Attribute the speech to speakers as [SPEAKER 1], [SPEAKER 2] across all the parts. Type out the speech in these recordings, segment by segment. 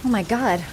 [SPEAKER 1] Oh my god.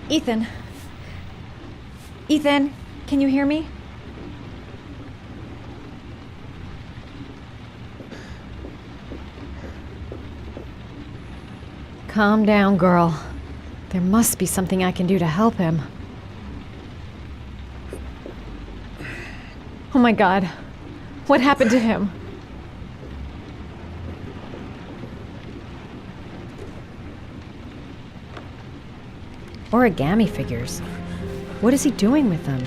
[SPEAKER 1] Ethan. Ethan, can you hear me? Calm down, girl. There must be something I can do to help him. Oh my god. What happened to him? Origami figures. What is he doing with them?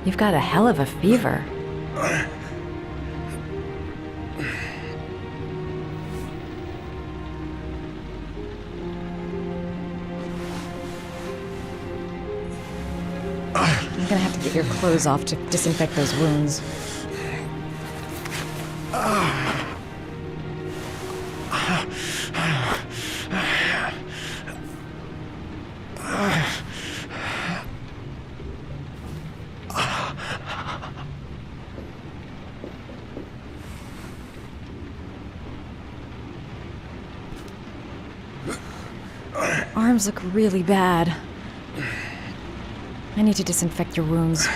[SPEAKER 1] You've got a hell of a fever. I'm gonna have to get your clothes off to disinfect those wounds. Arms look really bad. I need to disinfect your wounds.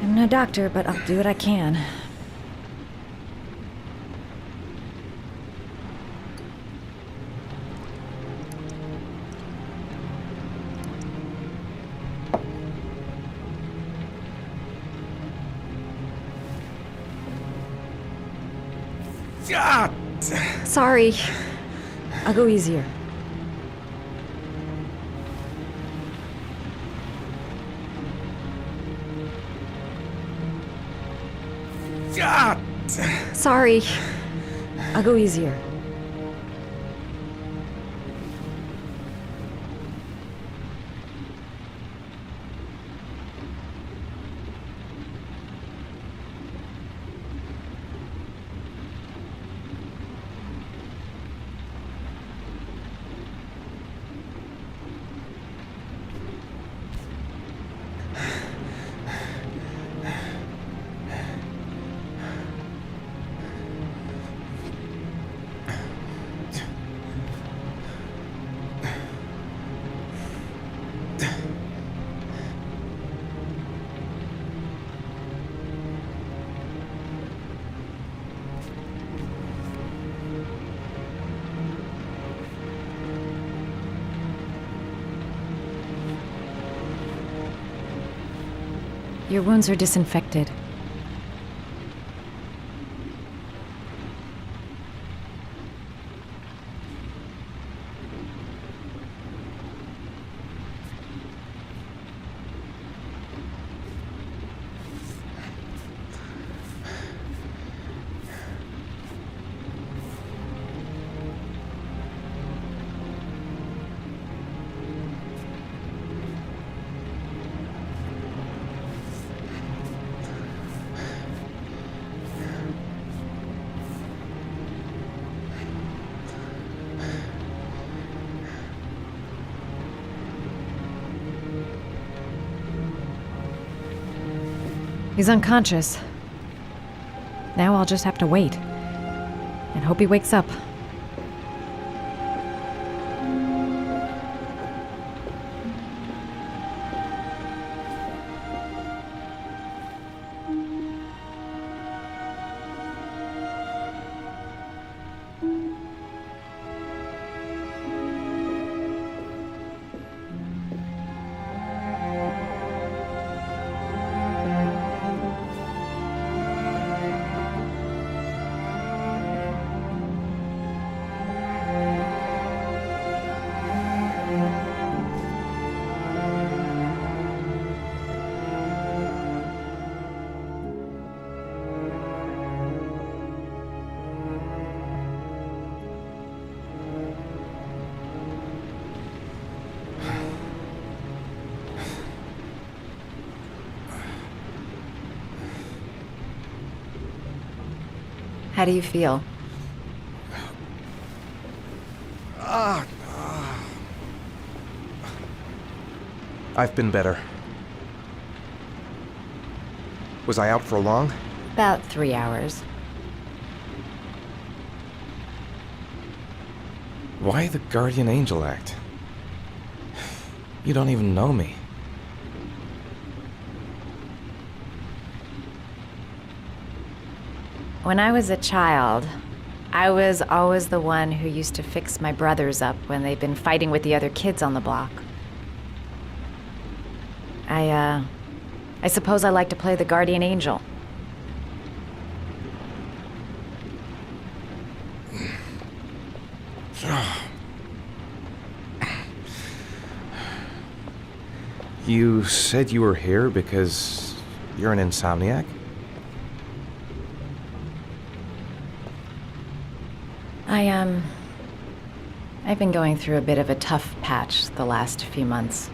[SPEAKER 1] I'm no doctor, but I'll do what I can. Sorry. I'll go easier. Sorry. I'll go easier. Your wounds are disinfected. He's unconscious. Now I'll just have to wait. And hope he wakes up.
[SPEAKER 2] How do you feel?
[SPEAKER 3] I've been better. Was I out for long?
[SPEAKER 2] About 3 hours.
[SPEAKER 3] Why the guardian angel act? You don't even know me.
[SPEAKER 2] When I was a child, I was always the one who used to fix my brothers up when they'd been fighting with the other kids on the block. I suppose I like to play the guardian angel.
[SPEAKER 3] You said you were here because you're an insomniac?
[SPEAKER 2] I've been going through a bit of a tough patch the last few months.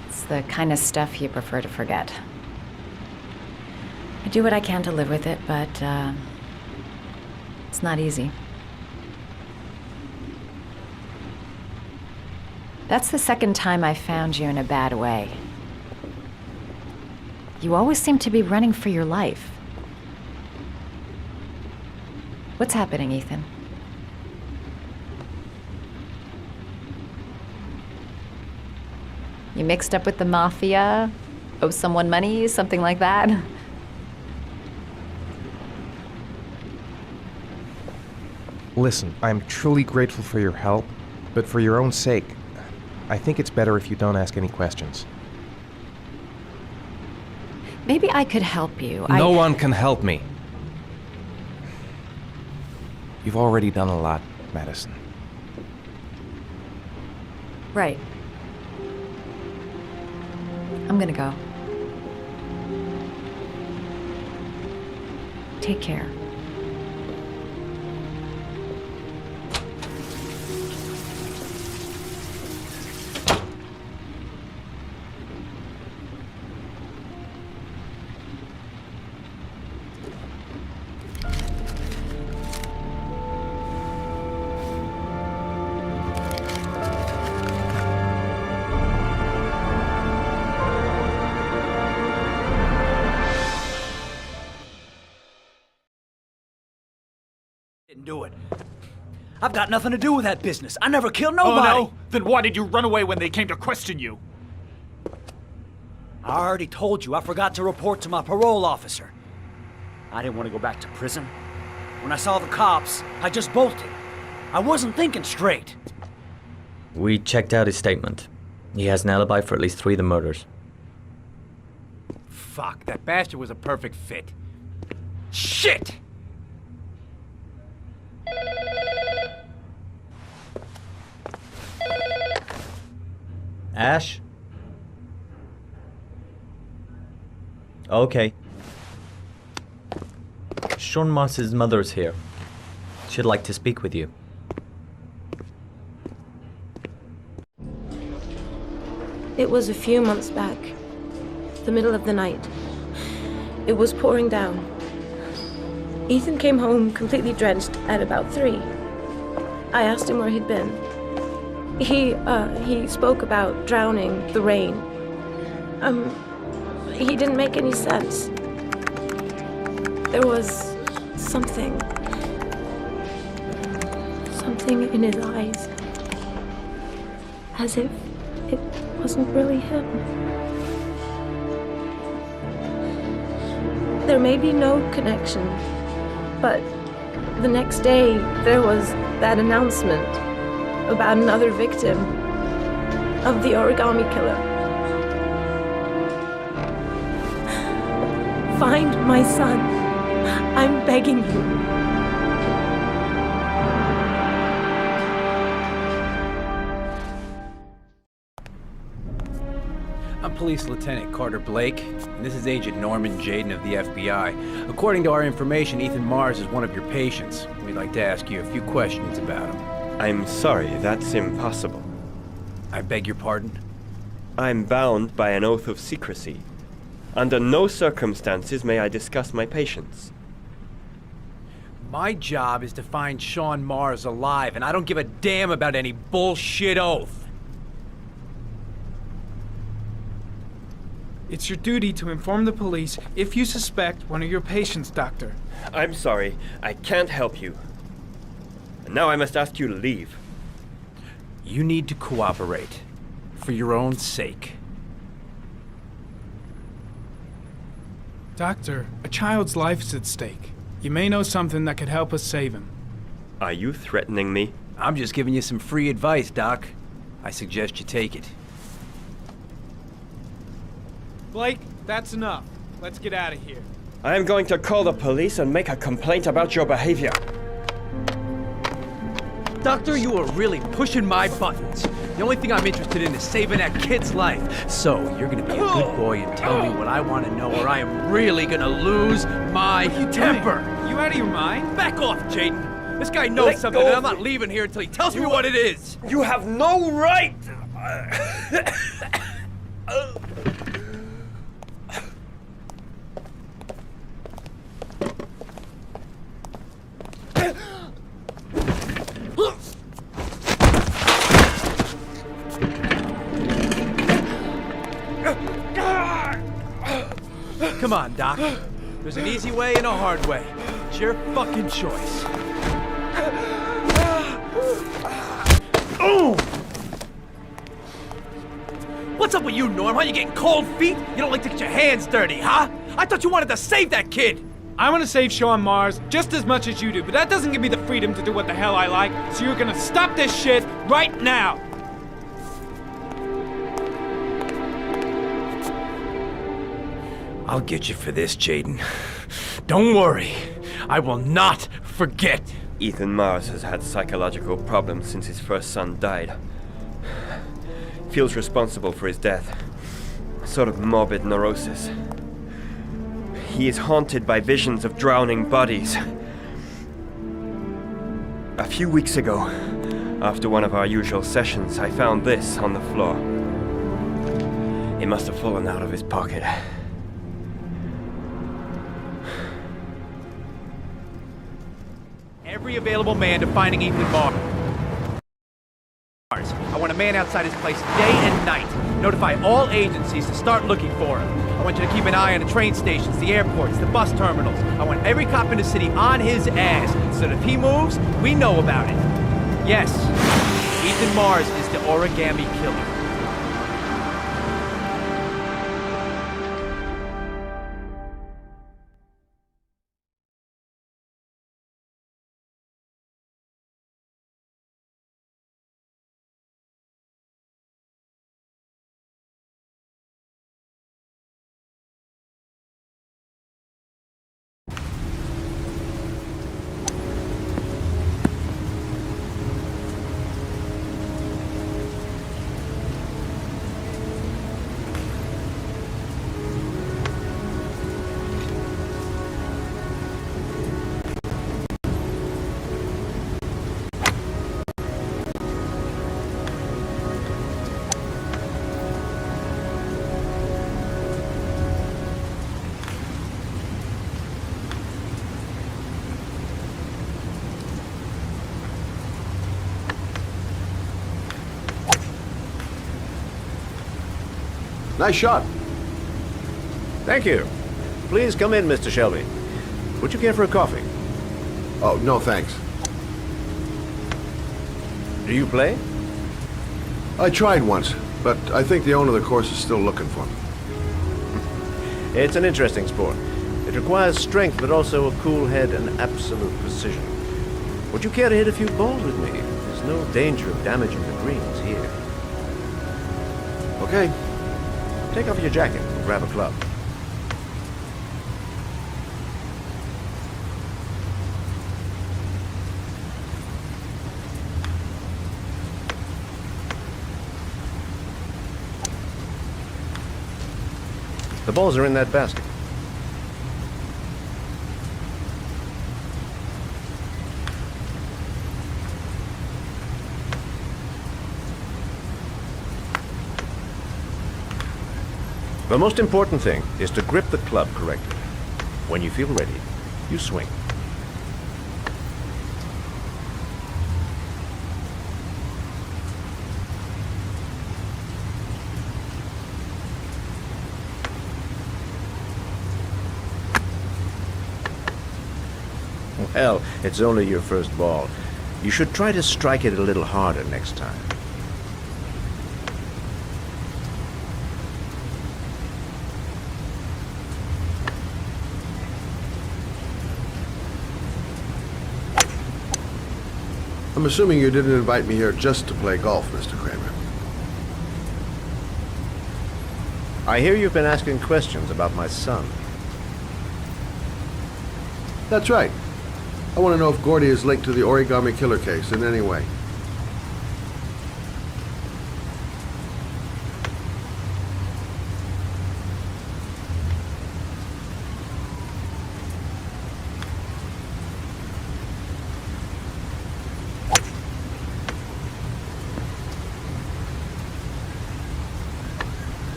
[SPEAKER 2] It's the kind of stuff you prefer to forget. I do what I can to live with it, but, it's not easy. That's the second time I found you in a bad way. You always seem to be running for your life. What's happening, Ethan? You mixed up with the mafia? Owe someone money? Something like that?
[SPEAKER 3] Listen, I'm truly grateful for your help, but for your own sake, I think it's better if you don't ask any questions.
[SPEAKER 2] Maybe I could help you.
[SPEAKER 3] No one can help me. You've already done a lot, Madison.
[SPEAKER 2] Right. I'm gonna go. Take care.
[SPEAKER 4] Didn't do it. I've got nothing to do with that business. I never killed nobody.
[SPEAKER 5] Oh, no? Then why did you run away when they came to question you?
[SPEAKER 4] I already told you I forgot to report to my parole officer. I didn't want to go back to prison. When I saw the cops, I just bolted. I wasn't thinking straight.
[SPEAKER 6] We checked out his statement. He has an alibi for at least 3 of the murders.
[SPEAKER 5] Fuck, that bastard was a perfect fit.
[SPEAKER 4] Shit!
[SPEAKER 6] Ash? Okay. Sean Moss's mother's here. She'd like to speak with you.
[SPEAKER 7] It was a few months back, the middle of the night. It was pouring down. Ethan came home completely drenched at about 3. I asked him where he'd been. He spoke about drowning, the rain. he didn't make any sense. There was something in his eyes, as if it wasn't really him. There may be no connection, but the next day there was that announcement about another victim of the origami killer. Find my son. I'm begging you.
[SPEAKER 5] I'm Police Lieutenant Carter Blake, and this is Agent Norman Jaden of the FBI. According to our information, Ethan Mars is one of your patients. We'd like to ask you a few questions about him.
[SPEAKER 8] I'm sorry, that's impossible.
[SPEAKER 5] I beg your pardon?
[SPEAKER 8] I'm bound by an oath of secrecy. Under no circumstances may I discuss my patients.
[SPEAKER 5] My job is to find Sean Mars alive, and I don't give a damn about any bullshit oath.
[SPEAKER 9] It's your duty to inform the police if you suspect one of your patients, Doctor.
[SPEAKER 8] I'm sorry, I can't help you. And now I must ask you to leave.
[SPEAKER 5] You need to cooperate, for your own sake.
[SPEAKER 9] Doctor, a child's life's at stake. You may know something that could help us save him.
[SPEAKER 8] Are you threatening me?
[SPEAKER 5] I'm just giving you some free advice, Doc. I suggest you take it.
[SPEAKER 9] Blake, that's enough. Let's get out of here.
[SPEAKER 8] I am going to call the police and make a complaint about your behavior.
[SPEAKER 5] Doctor, you are really pushing my buttons. The only thing I'm interested in is saving that kid's life. So, you're gonna be a good boy and tell me what I want to know, or I am really gonna lose my temper.
[SPEAKER 9] You out of your mind?
[SPEAKER 5] Back off, Jaden. This guy knows
[SPEAKER 8] Let
[SPEAKER 5] something,
[SPEAKER 8] go
[SPEAKER 5] and
[SPEAKER 8] of
[SPEAKER 5] I'm not
[SPEAKER 8] me.
[SPEAKER 5] leaving here until he tells me what it is.
[SPEAKER 8] You have no right!
[SPEAKER 5] Come on, Doc. There's an easy way and a hard way. It's your fucking choice. Oh! What's up with you, Norm? How you getting cold feet? You don't like to get your hands dirty, huh? I thought you wanted to save that kid!
[SPEAKER 9] I want to save Sean Mars just as much as you do, but that doesn't give me the freedom to do what the hell I like, so you're gonna stop this shit right now!
[SPEAKER 5] I'll get you for this, Jaden. Don't worry. I will not forget.
[SPEAKER 8] Ethan Mars has had psychological problems since his first son died. Feels responsible for his death. A sort of morbid neurosis. He is haunted by visions of drowning bodies. A few weeks ago, after one of our usual sessions, I found this on the floor. It must have fallen out of his pocket.
[SPEAKER 5] Every available man to finding Ethan Mars. I want a man outside his place day and night. Notify all agencies to start looking for him. I want you to keep an eye on the train stations, the airports, the bus terminals. I want every cop in the city on his ass, so that if he moves, we know about it. Yes, Ethan Mars is the origami killer.
[SPEAKER 10] Nice shot. Thank you. Please come in, Mr. Shelby. Would you care for a coffee?
[SPEAKER 11] Oh, no thanks.
[SPEAKER 10] Do you play?
[SPEAKER 11] I tried once, but I think the owner of the course is still looking for me.
[SPEAKER 10] It's an interesting sport. It requires strength, but also a cool head and absolute precision. Would you care to hit a few balls with me? There's no danger of damaging the greens here.
[SPEAKER 11] Okay.
[SPEAKER 10] Take off your jacket and grab a club. The balls are in that basket. The most important thing is to grip the club correctly. When you feel ready, you swing. Well, it's only your first ball. You should try to strike it a little harder next time.
[SPEAKER 11] I'm assuming you didn't invite me here just to play golf, Mr. Kramer.
[SPEAKER 10] I hear you've been asking questions about my son.
[SPEAKER 11] That's right. I want to know if Gordy is linked to the origami killer case in any way.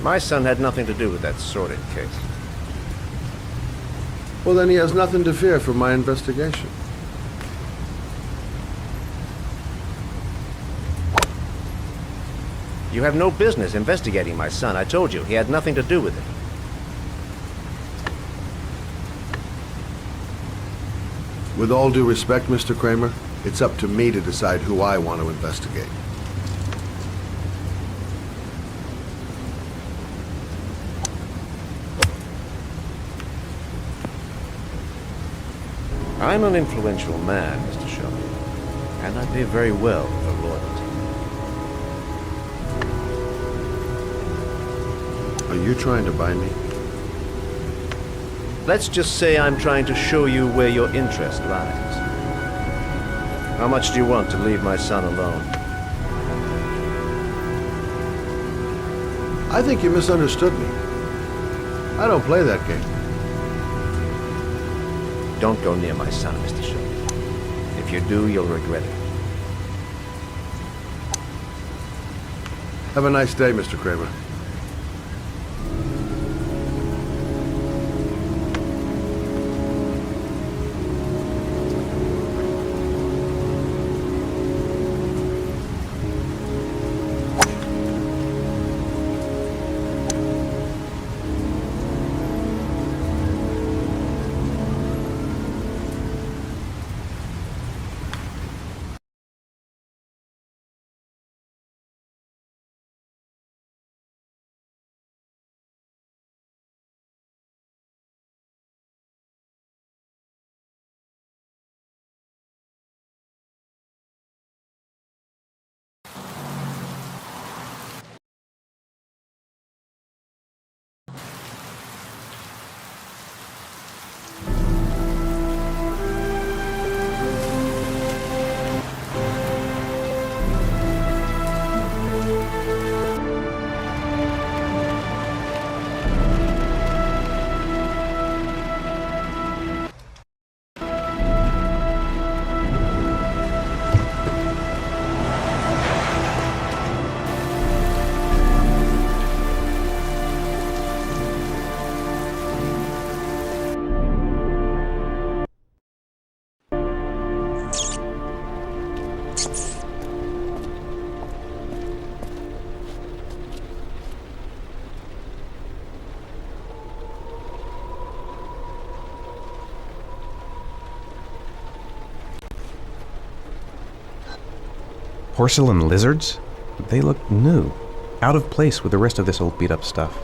[SPEAKER 10] My son had nothing to do with that sordid case.
[SPEAKER 11] Well, then he has nothing to fear from my investigation.
[SPEAKER 10] You have no business investigating my son. I told you, he had nothing to do with it.
[SPEAKER 11] With all due respect, Mr. Kramer, it's up to me to decide who I want to investigate.
[SPEAKER 10] I'm an influential man, Mr. Shelby, and I pay very well for loyalty.
[SPEAKER 11] Are you trying to buy me?
[SPEAKER 10] Let's just say I'm trying to show you where your interest lies. How much do you want to leave my son alone?
[SPEAKER 11] I think you misunderstood me. I don't play that game.
[SPEAKER 10] Don't go near my son, Mr. Shelby. If you do, you'll regret it.
[SPEAKER 11] Have a nice day, Mr. Kramer.
[SPEAKER 3] Porcelain lizards? They look new, out of place with the rest of this old beat-up stuff.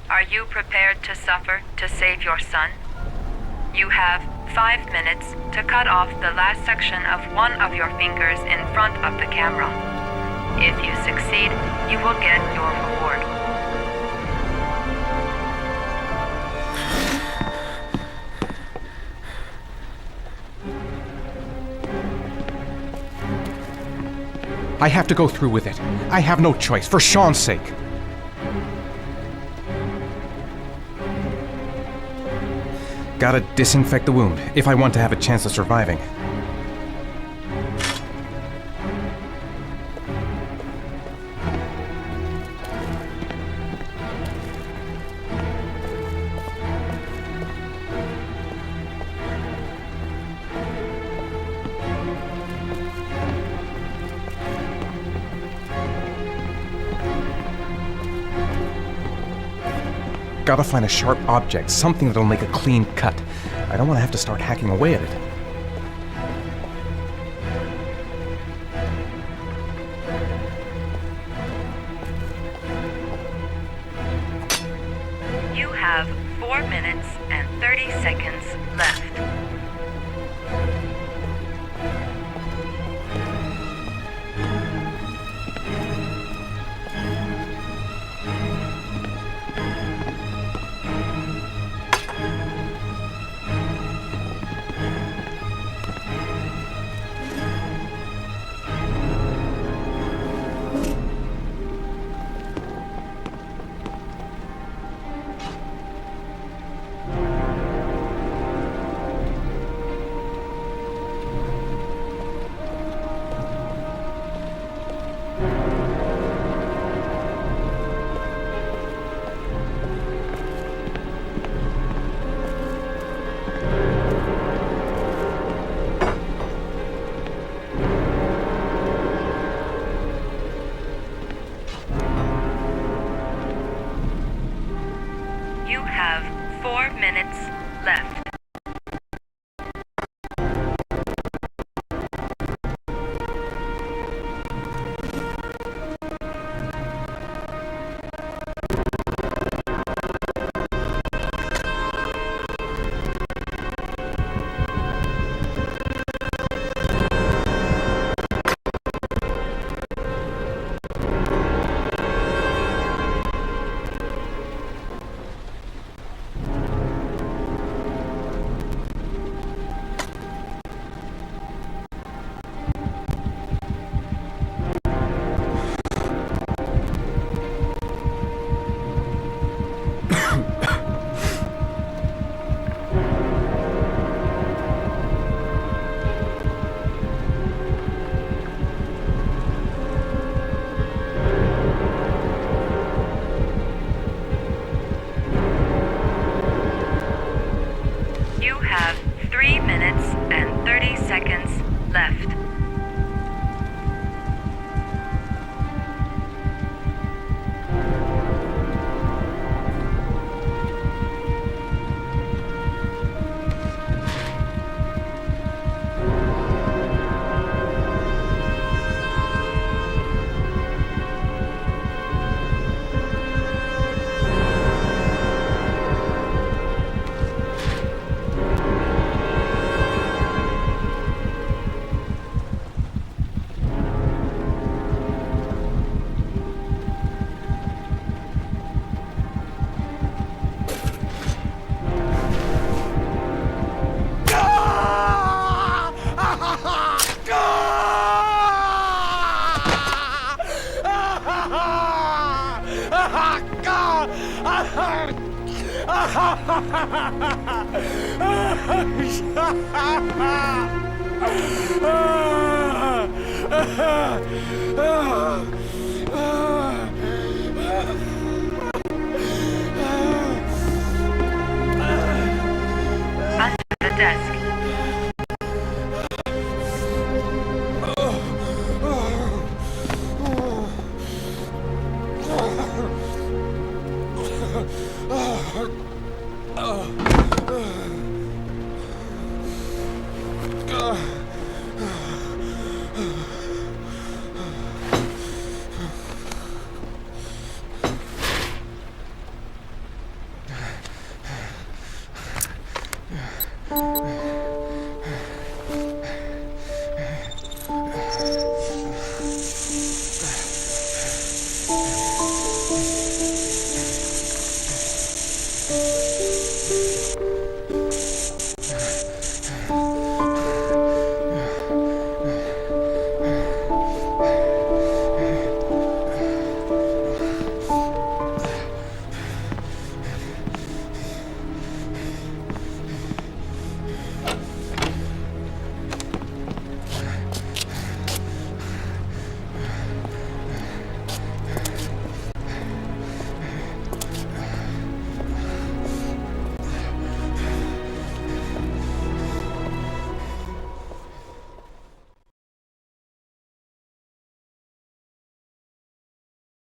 [SPEAKER 12] Are you prepared to suffer to save your son? You have 5 minutes to cut off the last section of one of your fingers in front of the camera. If you succeed, you will get your reward.
[SPEAKER 3] I have to go through with it. I have no choice, for Sean's sake. Gotta disinfect the wound, if I want to have a chance of surviving. Gotta find a sharp object, something that'll make a clean cut. I don't want to have to start hacking away at it.
[SPEAKER 12] You have 4 minutes and 30 seconds left. You have 4 minutes left. You have 3 minutes and 30 seconds left. Under the desk.